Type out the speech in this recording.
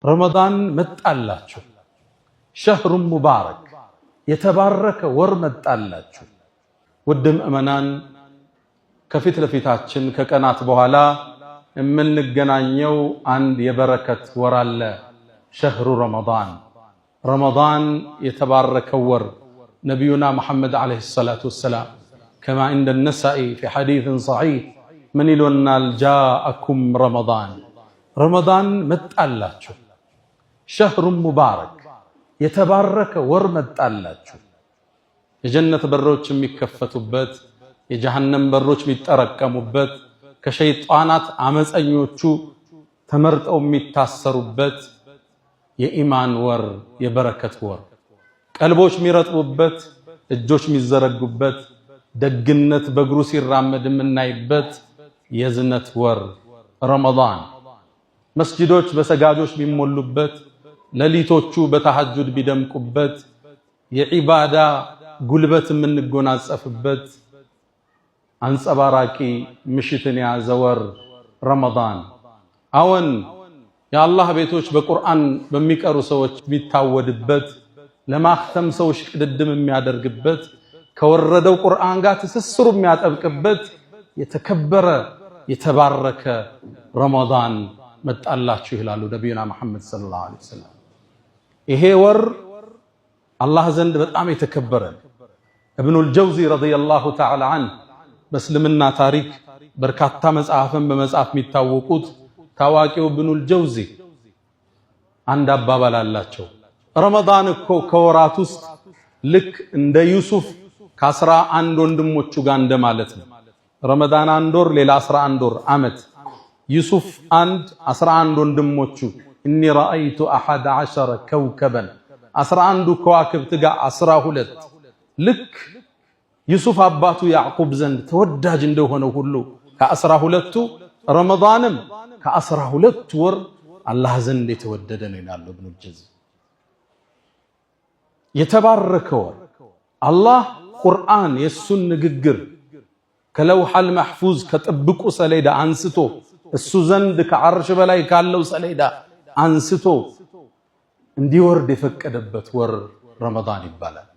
ረመዳን መጣላችሁ ሸህሩ ሙባረክ የተባረከ ወር መጣላችሁ። ውድ ምእመናን ከፊት ለፊታችን ከቀናት በኋላ የምንገናኘው አንድ የበረከት ወር አለ። ሸህሩ ረመዳን ረመዳን የተባረከ ወር ነቢዩና መሐመድ ዓለይሂ ሰላቱ ወሰላም ከማ እንደ ነሳኢ ፊ ሐዲትን ሰሒህ ምን ይሉናል? ጃአኩም ረመዳን ረመዳን መጣላችሁ ሸህሩ ሙባረክ የተባረከ ወር መጣላችሁ። የጀነት በሮች የሚከፈቱበት የጀሃነም በሮች የሚጠረቀሙበት ከሸይጣናት አመፀኞቹ ተመርጠው የሚታሰሩበት የኢማን ወር የበረከት ወር ቀልቦች የሚረጥቡበት እጆች የሚዘረጉበት ደግነት በእግሩ ሲራመድ የምናይበት የዝነት ወር ረመዳን መስጂዶች በሰጋጆች የሚሞሉበት ሌሊቶቹ በተሐጁድ ቢደምቁበት የዒባዳ ጉልበት የምንጎናጸፍበት አንጸባራቂ ምሽትን የያዘ ወር ረመዳን። አዎን የአላህ ቤቶች በቁርአን በሚቀሩ ሰዎች የሚታወድበት ለማክተም ሰዎች ቅድድም የሚያደርግበት ከወረደው ቁርአን ጋር ትስስሩ የሚያጠብቅበት የተከበረ የተባረከ ረመዳን መጣላችሁ ይላሉ ነቢዩና መሐመድ ሰለላሁ ዐለይሂ ወሰለም። ይሄ ወር አላህ ዘንድ በጣም የተከበረ ኢብኑል ጀውዚ ረዲየላሁ ተዓላ ዐንሁ በእስልምና ታሪክ በርካታ መጽሐፍን በመጽሐፍ የሚታወቁት ታዋቂው ኢብኑል ጀውዚ አንድ አባባል አላቸው። ረመዳን እኮ ከወራት ውስጥ ልክ እንደ ዩሱፍ ከ11 ወንድሞቹ ጋር እንደማለት ነው። ረመዳን አንድ ወር ሌላ 11 ወር ዓመት ዩሱፍ 11 ወንድሞቹ እኒ ረአይቱ 11 ከውከበን 11 ከዋክብት ጋር 12 ልክ ዩሱፍ አባቱ ያዕቁብ ዘንድ ተወዳጅ እንደሆነው ሁሉ ከ12ቱ ረመዳንም ከ12 ወር አላህ ዘንድ የተወደደ ነው ይላሉ ኢብኑ ጀውዚ። የተባረከ ወር አላህ ቁርአን የሱን ንግግር ከለውሐል መሕፉዝ ከጥብቁ ሰሌዳ አንስቶ እሱ ዘንድ ከዓርሽ በላይ ካለው ሰሌዳ አንስቶ እንዲወርድ የፈቀደበት ወር ረመዳን ይባላል።